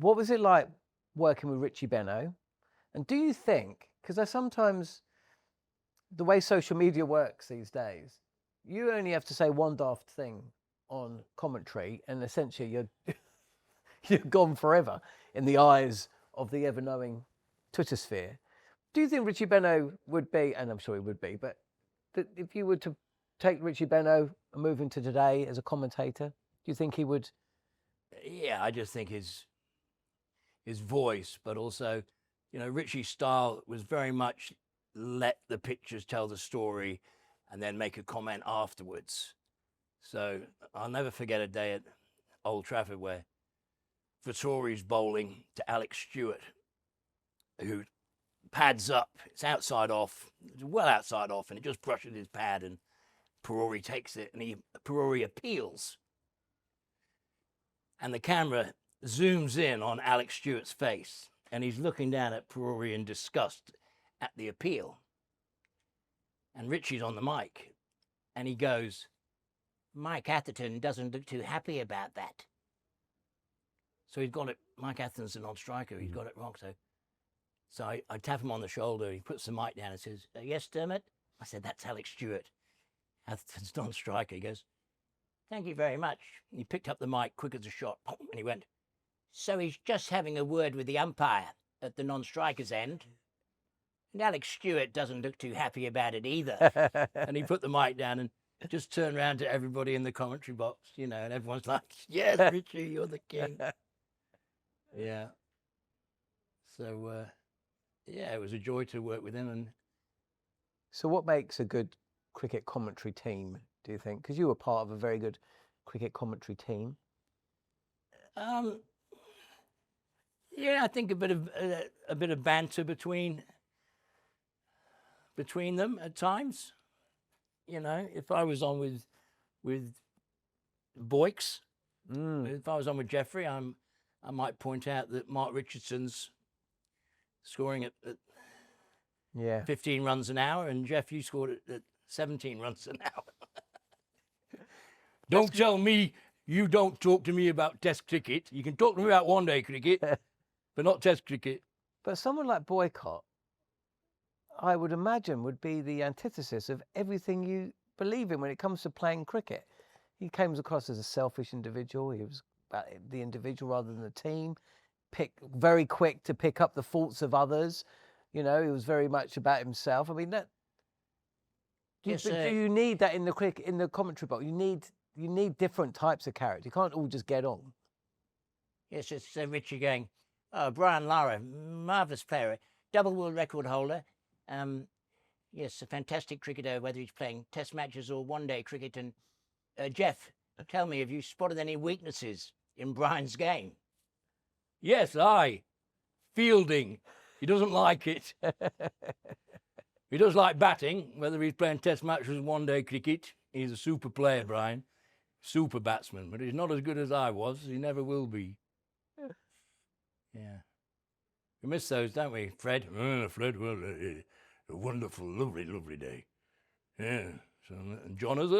What was it like working with Richie Benaud? And do you think, because there's sometimes the way social media works these days, you only have to say one daft thing on commentary and essentially you're you're gone forever in the eyes of the ever-knowing Twitter sphere. Do you think Richie Benaud would be, and I'm sure he would be, but if you were to take Richie Benaud and move into today as a commentator, do you think he would? Yeah, I just think his voice, but also, you know, Richie's style was very much let the pictures tell the story and then make a comment afterwards. So I'll never forget a day at Old Trafford where Vittori's bowling to Alex Stewart, who pads up, it's outside off, it's well outside off, and it just brushes his pad, and Perori takes it, and Perori appeals. And the camera zooms in on Alex Stewart's face, and he's looking down at Perori in disgust at the appeal. And Richie's on the mic, and he goes, "Mike Atherton doesn't look too happy about that." So he's got it, Mike Atherton's a non-striker, he's got it wrong. So I tap him on the shoulder, he puts the mic down and says, "Yes, Dermot?" I said, "That's Alex Stewart, Atherton's non-striker." He goes, "Thank you very much." He picked up the mic quick as a shot, and he went, "So he's just having a word with the umpire at the non-striker's end. And Alex Stewart doesn't look too happy about it either." And he put the mic down and just turned around to everybody in the commentary box, you know, and everyone's like, "Yes, Richie, you're the king." Yeah. So, yeah, it was a joy to work with him. And so what makes a good cricket commentary team, do you think? Because you were part of a very good cricket commentary team. Yeah, I think a bit of banter between them at times. You know, if I was on with Boyks, if I was on with Jeffrey, I might point out that Mark Richardson's scoring at 15 runs an hour, and Jeff, you scored at 17 runs an hour. Don't tell me you don't talk to me about Test cricket. You can talk to me about one-day cricket, but not Test cricket. But someone like Boycott, I would imagine, would be the antithesis of everything you believe in when it comes to playing cricket. He came across as a selfish individual. He was about the individual rather than the team. Very quick to pick up the faults of others. You know, he was very much about himself. I mean, that. Do you need that in the commentary box? You need different types of character. You can't all just get on. Yes, it's Richie going, "Oh, Brian Lara, marvellous player, double world record holder. Yes, a fantastic cricketer, whether he's playing test matches or one-day cricket. And Jeff, tell me, have you spotted any weaknesses in Brian's game?" "Yes, fielding. He doesn't like it. He does like batting, whether he's playing test matches or one-day cricket. He's a super player, Brian. Super batsman, but he's not as good as I was. He never will be." Yeah. We miss those, don't we, Fred? Fred, well, a wonderful, lovely day. Yeah. So, John is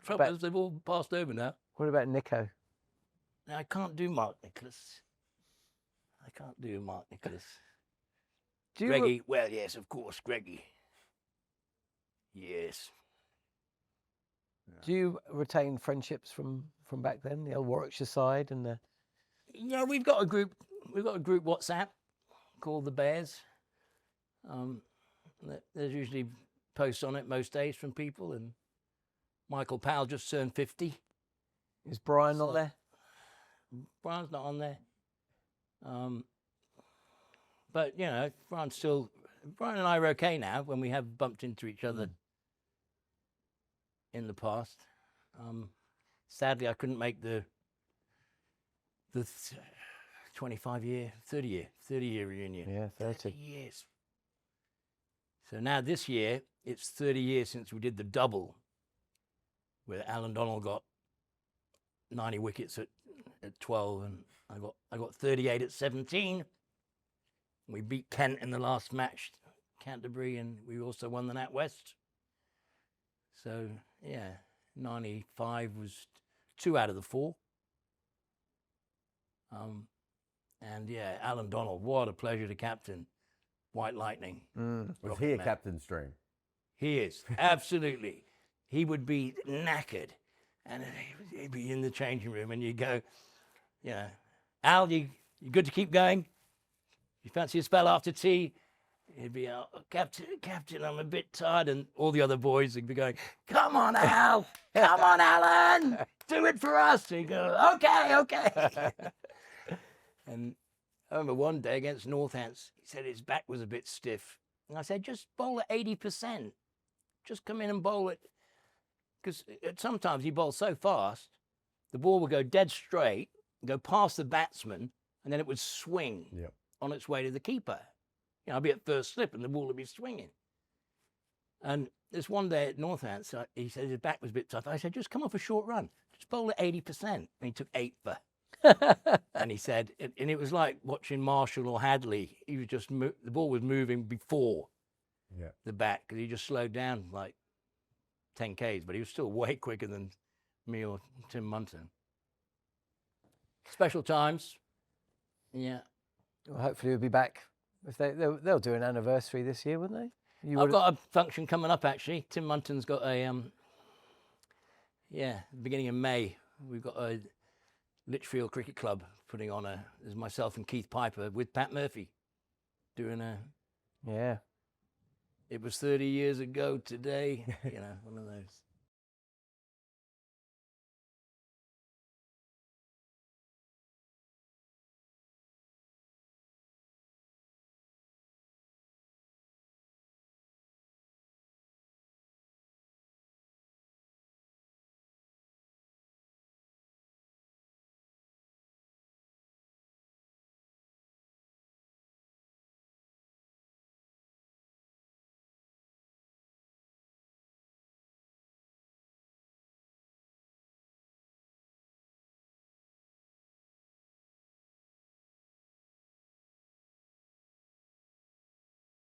trouble. They've all passed over now. What about Nico? No, I can't do Mark Nicholas. Greggy, well, yes, of course, Greggy. Yes. Do you retain friendships from back then, the old Warwickshire side and the? Yeah, we've got a group WhatsApp called the Bears. There's usually posts on it most days from people, and Michael Powell just turned 50. Is Brian not there? Brian's not on there. But you know, Brian and I are okay now when we have bumped into each other in the past. Sadly, I couldn't make the 30 year reunion. Yeah, 30 years. So now this year, it's 30 years since we did the double, where Alan Donald got 90 wickets at 12, and I got 38 at 17. We beat Kent in the last match, Canterbury, and we also won the NatWest. So yeah, 95 was 2 out of the 4. And yeah, Alan Donald, what a pleasure to captain White Lightning. Was he a captain's dream? He is, absolutely. He would be knackered, and he'd be in the changing room, and you go, Al, you good to keep going? You fancy a spell after tea? He'd be, Captain, I'm a bit tired. And all the other boys would be going, come on, Al. Come on, Alan. Do it for us. And he'd go, okay. And I remember one day against Northants, he said his back was a bit stiff. And I said, just bowl at 80%. Just come in and bowl it. Because sometimes he bowls so fast, the ball would go dead straight, go past the batsman, and then it would swing on its way to the keeper. I'd be at first slip and the ball would be swinging. And this one day at Northants, he said his back was a bit tough. I said, just come off a short run. Just bowl at 80%. And he took 8 for. And he said, and it was like watching Marshall or Hadley. He was just, the ball was moving before the bat, because he just slowed down like 10 Ks, but he was still way quicker than me or Tim Munton. Special times. Yeah. Well, hopefully we'll be back. If they'll do an anniversary this year, wouldn't they? I've got a function coming up, actually. Tim Munton's got a, beginning of May, we've got a Lichfield Cricket Club putting on there's myself and Keith Piper with Pat Murphy doing a... Yeah. It was 30 years ago today, one of those.